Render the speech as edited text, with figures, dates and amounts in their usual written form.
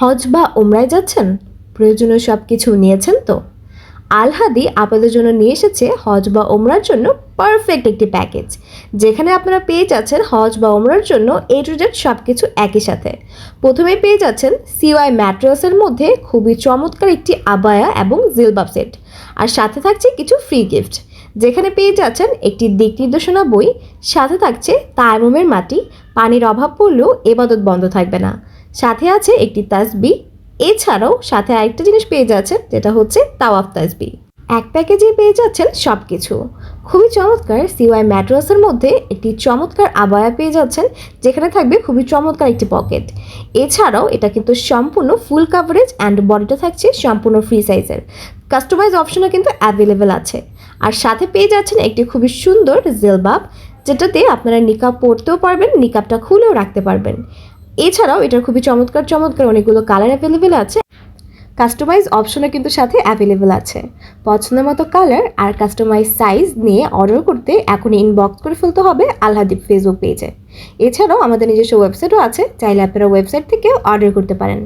হজ বা ওমরায় যাচ্ছেন? প্রয়োজনীয় সব কিছু নিয়েছেন তো? আল হাদি আপনাদের জন্য নিয়ে এসেছে হজ বা ওমরার জন্য পারফেক্ট একটি প্যাকেজ, যেখানে আপনারা পেয়ে যাচ্ছেন হজ বা ওমরার জন্য এ টু জেড সব কিছু একই সাথে। প্রথমে পেয়ে যাচ্ছেন সিওয়াই ম্যাট্রেসের মধ্যে খুবই চমৎকার একটি আবায়া এবং জিলবাব সেট, আর সাথে থাকছে কিছু ফ্রি গিফট, যেখানে পেয়ে যাচ্ছেন একটি দিক নির্দেশনা বই, সাথে থাকছে তায়াম্মুমের মাটি, পানির অভাব পড়লেও এবাদত বন্ধ থাকবে না, সাথে আছে একটি তাসবিহ। এছাড়াও সাথে আরেকটা জিনিস পেয়ে যাচ্ছেন, যেটা হচ্ছে তাওয়াফ তাসবিহ। এক প্যাকেজে পেয়ে যাচ্ছেন সব কিছু। খুবই চমৎকার সিওয়াই ম্যাট্রেসের মধ্যে একটি চমৎকার আবায়া পেয়ে যাচ্ছেন, যেখানে থাকবে খুবই চমৎকার একটি পকেট। এছাড়াও এটা কিন্তু সম্পূর্ণ ফুল কাভারেজ অ্যান্ড বডিটা থাকছে সম্পূর্ণ ফ্রি সাইজের। কাস্টমাইজ অপশনও কিন্তু অ্যাভেলেবেল আছে। আর সাথে পেয়ে যাচ্ছেন একটি খুবই সুন্দর জিলবাব, যেটাতে আপনারা নিকাব পরতেও পারবেন, নিকাবটা খুলেও রাখতে পারবেন। এছাড়াও এটার খুবই চমৎকার চমৎকার অনেকগুলো কালার অ্যাভেলেবেল আছে। কাস্টমাইজ অপশনও কিন্তু সাথে অ্যাভেলেবেল আছে। পছন্দ মতো কালার আর কাস্টমাইজ সাইজ নিয়ে অর্ডার করতে এখনই ইনবক্স করে ফেলতে হবে আল হাদি ফেসবুক পেজে। এছাড়াও আমাদের নিজস্ব ওয়েবসাইটও আছে, চাইলে আপনারা ওয়েবসাইট থেকে অর্ডার করতে পারেন।